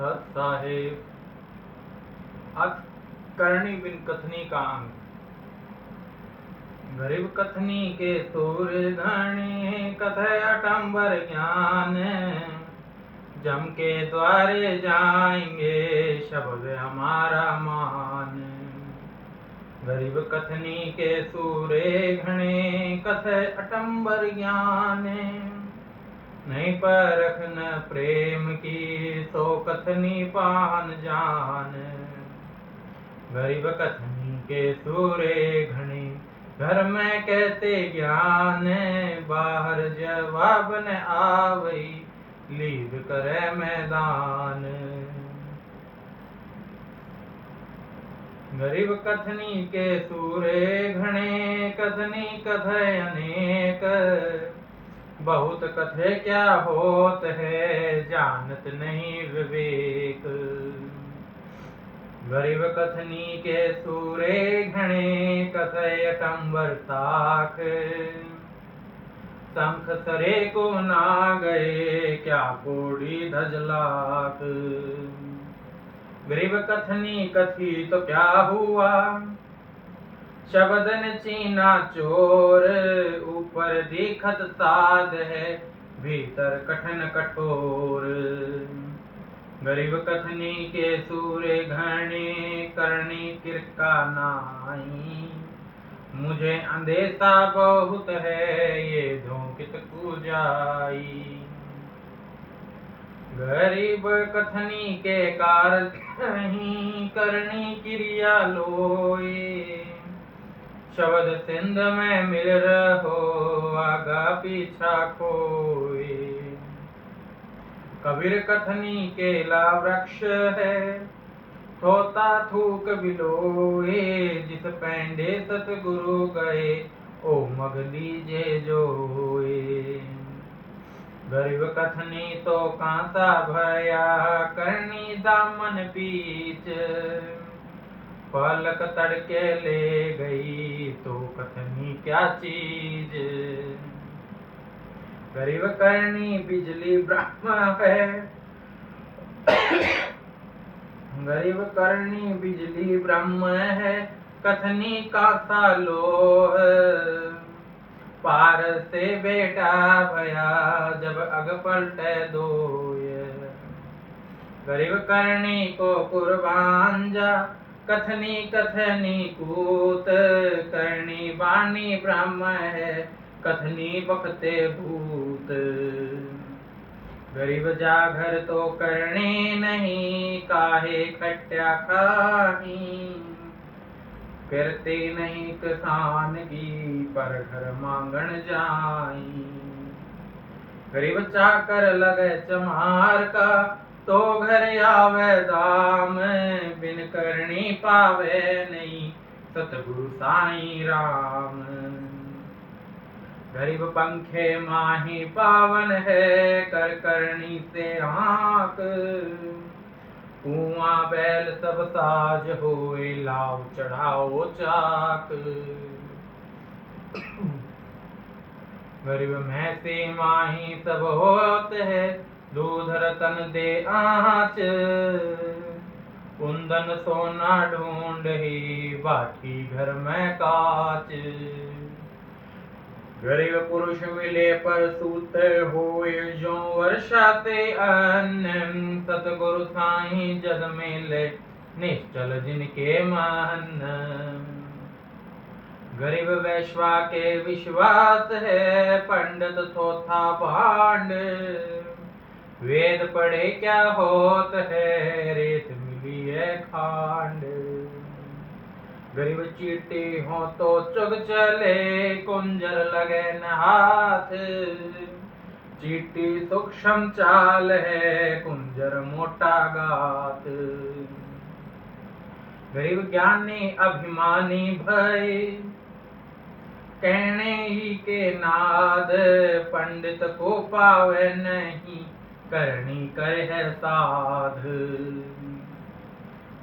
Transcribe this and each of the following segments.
साहेब अथ करणी बिन कथनी का अंग। गरीब कथनी के सूर धनी कथय अटंबर ज्ञान। जम के द्वारे जाएंगे शब्द हमारा मान। गरीब कथनी के सूरे घने कथय अटंबर ज्ञान। नहीं परख न प्रेम की सो कथनी पान जान। गरीब कथनी के सूरे घने घर में कहते ज्ञान। बाहर जवाब न आवई लीद करे मैदान। गरीब कथनी के सूरे घने कथनी कथय अनेक। बहुत कथे क्या होत है जानत नहीं विवेक। गरीब कथनी के सूरे घने कथय अटंबर साख। शंख सरे को ना गए क्या कोड़ी धजलाख। गरीब कथनी कथी तो क्या हुआ शब्द न चीना चोर। ऊपर दिखत साध है भीतर कठिन कठोर। गरीब कथनी के सूरे घने करनी किरका नाई। मुझे अंदेशा बहुत है ये धोकित कुजाई। गरीब कथनी के कार नहीं करनी क्रिया लोई। शब्द सिंध में मिल रहो आगा पीछा कोई। कबीर कथनी केला वृक्ष है थोता थूक बिलोए। जिस पैंडे सतगुरु गए ओ मग लीजे जोए। गरीब कथनी तो कांसा भया करनी दामन पीछ। पलक तड़के ले गई तो कथनी क्या चीज। गरीब करनी बिजली ब्रह्म है। गरीब करनी बिजली ब्रह्म है कथनी का सालोह। पार से बेटा भया जब अग पलटे दोय। गरीब करनी को कुर्बान जा कथनी कथनी कूत। करनी बानी ब्रह्म है कथनी बकते भूत। गरीब जागर तो करनी नहीं काहे खट्या खाही। करते नहीं किसान की पर घर मांगण जाई। गरीब चाकर लगे चमार का तो घर आवे दाम। बिन करनी पावे नहीं सतगुरु साईं राम। गरीब पंखे माही पावन है कर करनी से आंक। कुआं बैल सब साज होए लाव चढ़ाओ चाक। गरीब भैंसे माही सब होत है दूध रतन दे आँच। कुंदन सोना ढूंढ ही बाटी घर में काच। गरीब पुरुष मिले पर सूते होए जो वर्षा से अन्न। सतगुरु साईं जग में ले निश्चल जिनके मन। गरीब वैश्वा के विश्वास है पंडित थोथा भांड। वेद पढ़े क्या होत है रेत मिली है खांड। गरीब चीटी हो तो चुग चले कुंजर लगे न हाथ। चीटी सूक्ष्म चाल है कुंजर मोटा गात। गरीब ज्ञानी अभिमानी भय कहने ही के नाद। पंडित को पावे नहीं करनी करे है साध।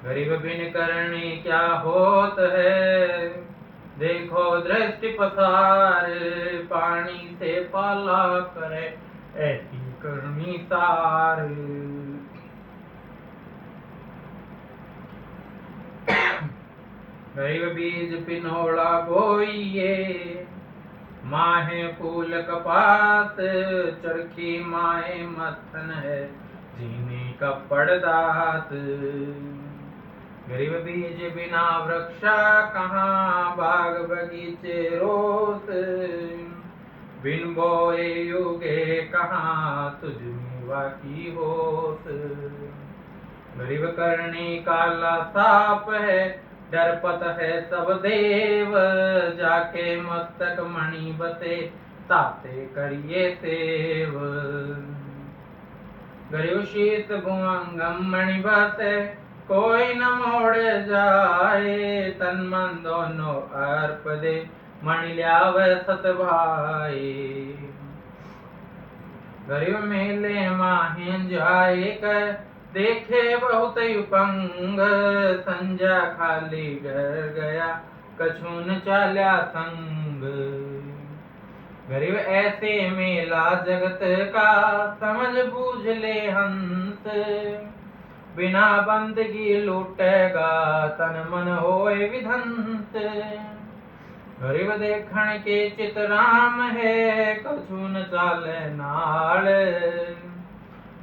गरीब बिन करनी क्या होत है देखो दृष्टि पसार। पानी से पाला करे ऐसी करनी सार। गरीब बीज पिनोड़ा बोइए, माहे फूल कपास, चरखी माए मथन है, जीने कपड़ दात। गरीब बीज बिना वृक्षा कहाँ, बाग बगीचे रोस, बिन बोए युगे कहाँ, तुझ मेवा की होस। गरीब करनी काला साप है, डरपत है सब देव, जाके मस्तक मणि बसे, ताते करिए सेव। गरीब शीत भुअंगम मणि बसे, कोई न मोड़ जाए, तन मन दोनों अर्प दे, मणि ल्याव सत भाई। गरीब मेले माहिन जाए कर, देखे बहुत उपंग, संजा खाली घर गया, कछुन चाल्या संग। गरीब ऐसे मेला जगत का, समझ बूझ ले हंस, बिना बंदगी लूटेगा, तन मन होए विध्वंस। गरीब देखण के चित राम है, कछुन चाले नाल,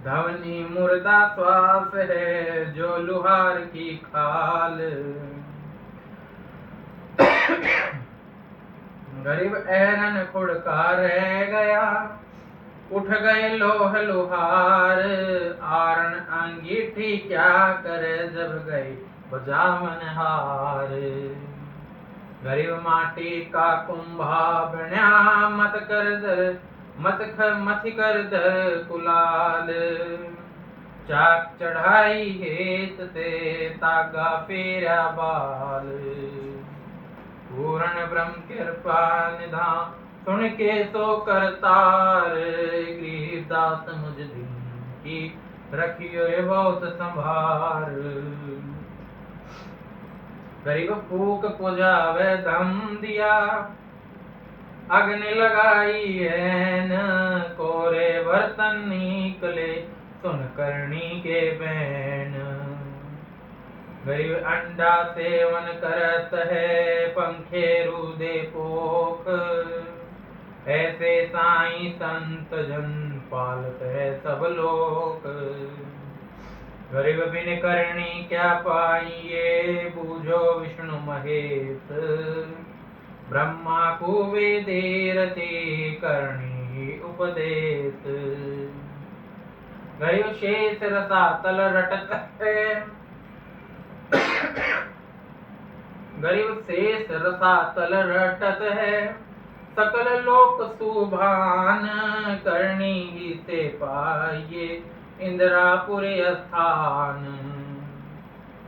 धवनी मुर्दा श्वास है, जो लुहार की खाल। गरीब ऐरन खुड़का रह गया, उठ गए लोह लुहार, आरण अंगीठी क्या करे, जब गई बजावन हार। गरीब माटी का कुंभा बन्या, मत कर दर मथि कर दर कुलाल, चाक चढ़ाई हेत से, तागा फेरा बाल। पूर्ण ब्रह्म कृपा निधान, सुन के सो करतार, गरीबदास मुझ दिन की, रखियो बहुत संभार। गरीब फूक पुजावे दम दिया, अग्नि लगाई है न, कोरे बर्तन निकले, सुन करनी के बैन। गरीब अंडा सेवन करत है, पंखे रूदे पोख, ऐसे साईं संत जन पालत है सब लोक। गरीब बिन करनी क्या पाइए, बूझो विष्णु महेश, ब्रह्मा को वेदे रचे, करनी उपदेश। गरीब शेष रसातल रटत है, गरीब शेष रसातल रटत है, सकल लोक सुभान, करनी ही से पाइए, इंद्रापुर स्थान।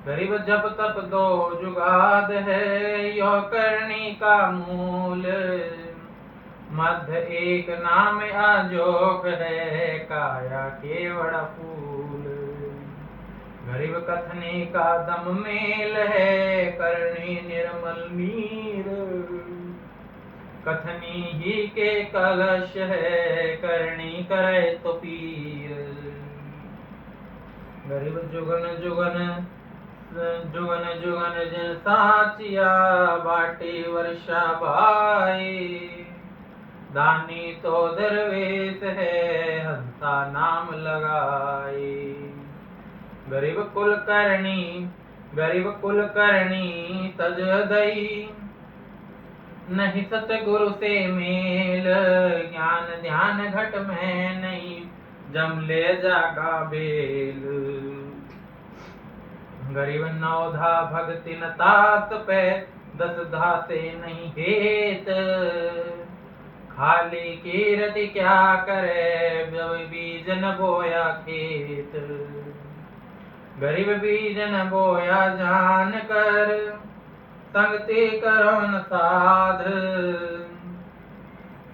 गरीब जब तप दो जुगाद है, यो करनी का मूल, मध्य एक नाम अजोग है, काया केवड़ फूल। गरीब कथनी का दम मेल है, करनी निर्मल नीर, कथनी ही के कलश है, करनी करे तो पीर। गरीब जुगन जुगन जुगन जुगन जिन साचिया, बाटी वर्षा बाई, दानी तो दरवेश है, हंसा नाम लगाई। गरीब कुल करनी तज दई, नहीं सतगुरु से मेल, ज्ञान ध्यान घट में नहीं, जम ले जागा बेल। गरीब नौधा भगति न तात पे, 10 धासे नहीं हेत, खाली कीरति क्या करे, जब बीज न बोया खेत। गरीब बीज न बोया जान कर, संगति करो न साध,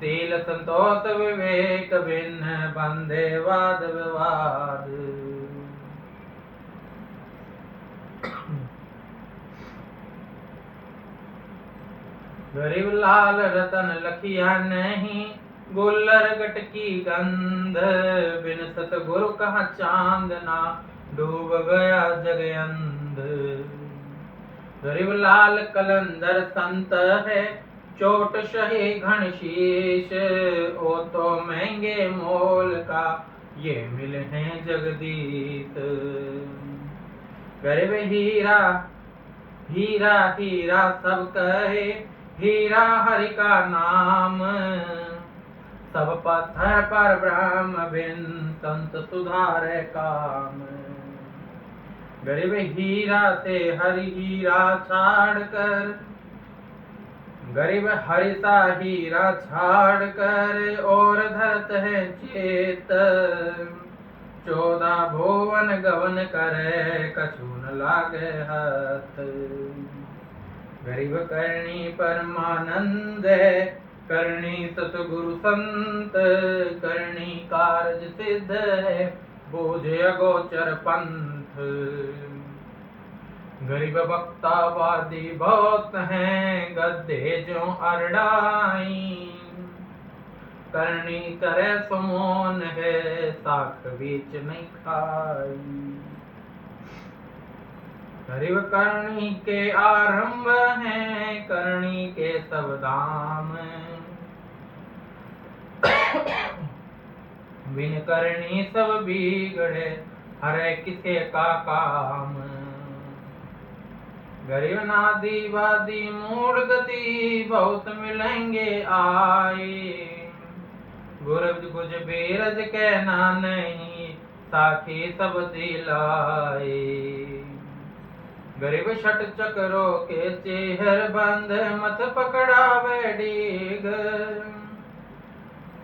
शील संतोष विवेक भिन्न, बंधे वाद विवाद। गरीब लाल रतन लखिया नहीं, गुल्लर गटकी गंध, बिन सतगुरु कहाँ चांदना, डूब गया जग अंध। गरीब लाल कलंदर संत है, चोट सहे घनशीश। ओ तो महंगे मोल का ये मिले हैं जगदीश। गरीब हीरा हीरा हीरा सब कहे, हीरा हरि का नाम। सब पत्थर पर ब्रह्म बिन, संत सुधारे काम। गरीब हीरा से हरि हीरा छाड़ कर, गरीब हरि सा हीरा छाड़ कर, और धरत है चेत। 14 भुवन गवन करे, कछु न लागे हाथ। गरीब करणी परमानंद है, करणी सतगुरु संत। करणी कारज सिद्ध है, बोझे अगोचर पंथ। गरीब वक्तावादी बहुत हैं, गद्दे जो अरडाई। करनी करे सुमोन है, साख बीच नहीं खाई। गरीब करनी के आरंभ हैं, करनी के सब दाम। बिन करनी सब बिगड़े, हरे किसे का काम। गरीब नादी वादी मूढ़ गति, बहुत मिलेंगे आए। गुरज गुज बेरज कहना नहीं, साखी सब दिलाए। गरीब छठ चक्रों के चेहर बंद, मत पकड़ावे डीग।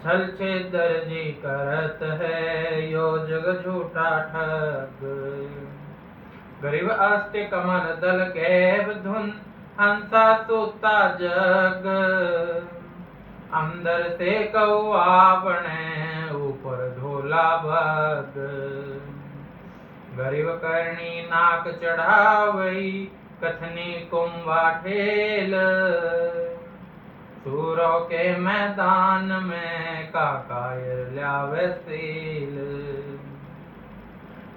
छल छेदर जी करत है, यो जग झूठा ठग। गरीब अस्ते कमल दल कैब धुन, हंसा सोता जग। अंदर से कौआ बने, ऊपर ढोला भग। गरीब करनी नाक चढ़ावई, कथनी कुंभा ठेल। सूरों के मैदान में, काकायर ल्यावे सील।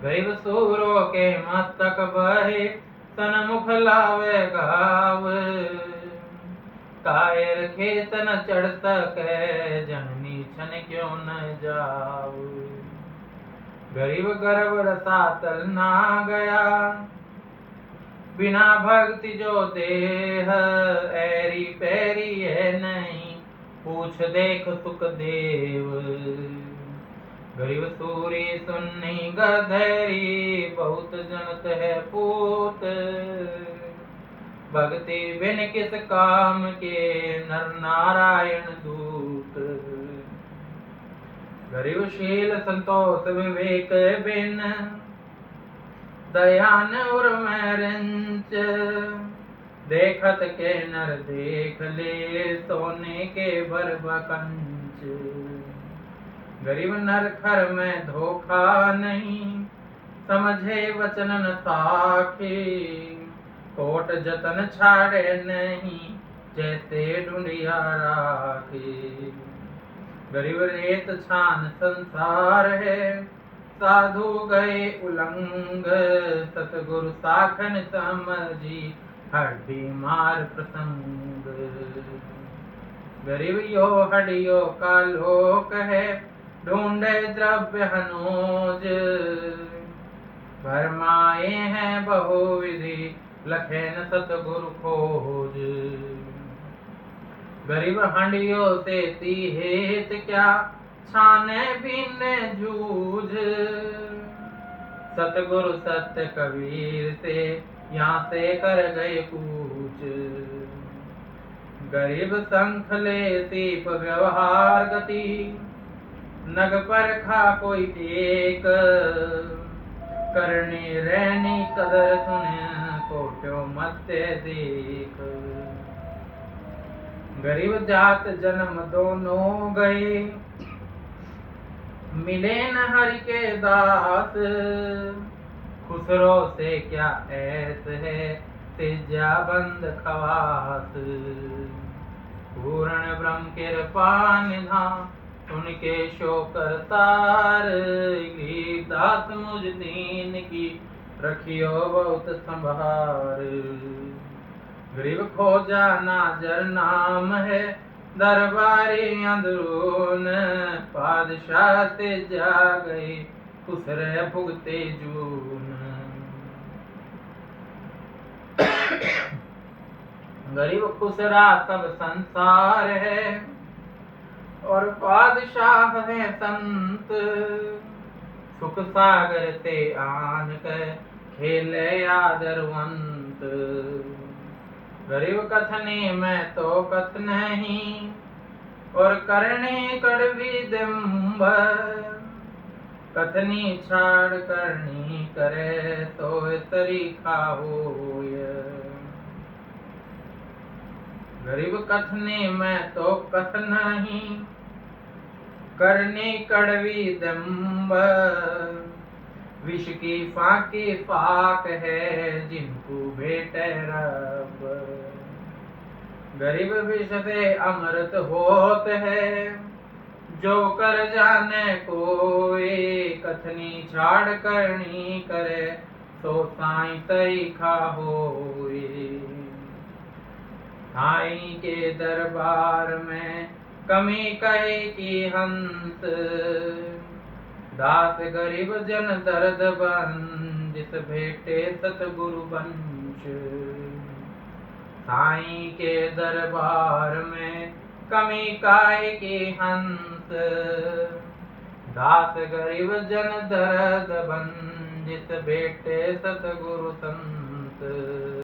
गरीब सूरों के मस्तक बहे, सनमुख लावे गाव। कायर खेत न चढ़ सके, जननी छन क्यों न जाऊ। गरीब गर्भ रसातल ना गया, बिना भक्ति जो देह। ऐरी पैरी है नहीं, पूछ देख सुखदेव। गरीब सूरी सुन्नी गधेरी, बहुत जनत है पूत। भक्ति बिन किस काम के, नर नारायण दूत। गरीब शील संतोष विवेक बिन, दयान उर में रंच। देखत के नर देख ले, सोने के भर कंच। गरीब नर खर में धोखा नहीं, समझे वचन न साखे। कोट जतन छाड़े नहीं, जैसे ढूंढिया राखे। गरीब रेत छान संसार है, साधु गए उलंग। सतगुरु साखन समझी, हड्डी मार प्रसंग। गरीब यो हड्डियों का लोक है, ढूंढे द्रव्य हनोज। भरमाए हैं बहुविधि, लखे न सतगुरु खोज। गरीब हंडियों से ती हेत क्या, छाने बीने जूझ। सतगुरु सत्य कबीर से, यहाँ से कर गए कूच। गरीब संख ले सीप व्यवहार गति, नग पर खा कोई एक। करनी रहनी कदर सुने, कोट्यो मत्ते देख। गरीब जात जन्म दोनों गए, मिले न हरि के दास। खुसरो से क्या ऐस है, तिज्या बंद खवास। पूर्ण ब्रह्म कृपा निधान, उनके शोकर तार। दास मुझ दीन की रखियो बहुत संभार। गरीब खोजा नाजर नाम है, दरबारी अंदरून। पादशाह से जा गई खुसरे भुगते जून। गरीब खुसरा सब संसार है, और पादशाह है संत। सुख सागर से आन कर खेले आदरवंत। गरीब कथनी में तो कथ नहीं, और करनी कड़वी दिम्ब। कथनी छाड़ करनी करे, तो तरीका होय। गरीब कथनी में तो कथ नहीं, करनी कड़वी दम्ब। विष की फाकी फाक है, जिनको भेटे रब। गरीब विष से अमृत होत है, जो कर जाने कोई। कथनी छाड़ करनी करे, तो साई तरीका होए। साई के दरबार में कमी कहे की हंस। दास गरीब जन दर्द बन, जिस भेटे सतगुरु वंश। साई के दरबार में कमी काहे की हंस। दास गरीब जन दर्द बन, जिस भेटे सतगुरु संत।